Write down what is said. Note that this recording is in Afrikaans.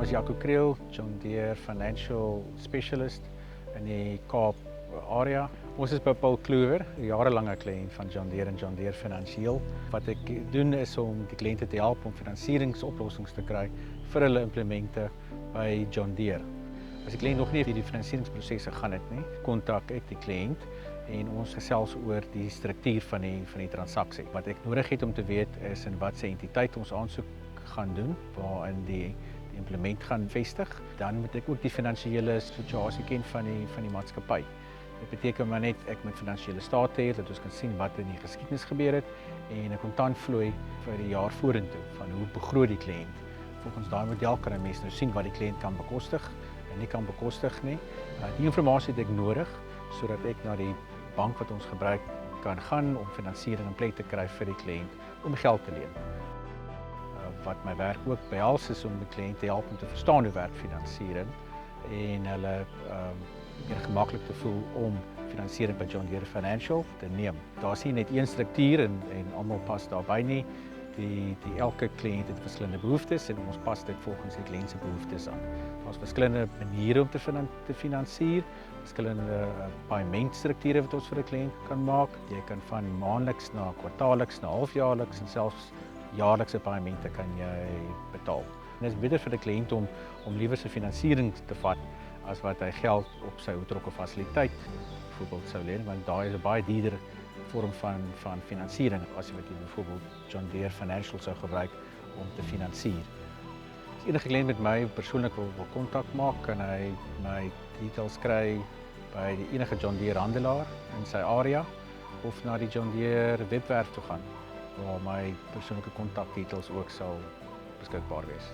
is Jaco Kriel, John Deere Financial Specialist in die Kaap area. Ons is by Paul Kluwer, 'n jarelange kliënt van John Deere en John Deere Finansiëel. Wat ek doen is om die kliënte te help om finansieringsoplossings te kry vir hulle implemente by John Deere. As die kliënt nog nie die finansieringsprosesse gaan het nie, kontak ek die kliënt en ons gesels oor die struktuur van die transaksie. Wat ek nodig het om te weet is in watter entiteit ons aansoek gaan doen, waarin die implement gaan vestig. Dan moet ek ook die finansiële situasie ken van die maatskappy. Dit beteken maar net ek moet finansiële state hê dat ons kan sien wat in die geskiedenis gebeur het en 'n kontantvloei vir die jaar vorentoe van hoe begroot die kliënt. Volgens daai model kan 'n mens nou sien wat die kliënt kan bekostig en nie kan bekostig nie. Die inligting het ek nodig sodat ek na die bank wat ons gebruik kan gaan om finansiering in plek te kry vir die kliënt om geld te leen. Wat my werk ook behels is om die kliënt te help om te verstaan hoe werk finansiering en hulle gemaklik te voel om finansiering by John Deere Financial te neem. Daar's nie net een struktuur en almal pas daarbey nie. Elke kliënt het verskillende behoeftes en ons pas dit volgens die kliënt se behoeftes aan. Daar's verskillende maniere om te finansier, verskillende paymentstrukture wat ons vir 'n kliënt kan maak. Jy kan van maandeliks na kwartaalliks na halfjaarliks en selfs jaarlikse paemente kan jy betaal. En dit is beter vir die kliënt om liewer sy finansiering te vat as wat hy geld op sy betrokke fasiliteit byvoorbeeld sou leen, want daai is 'n baie duurder vorm van finansiering as wat jy byvoorbeeld John Deere Financial sou gebruik om te finansier. As enige kliënt met my persoonlik wil kontak maak, kan hy my details kry by die enige John Deere handelaar in sy area of na die John Deere webwerf toe gaan waar my persoonlike kontakdetails ook sal beskikbaar wees.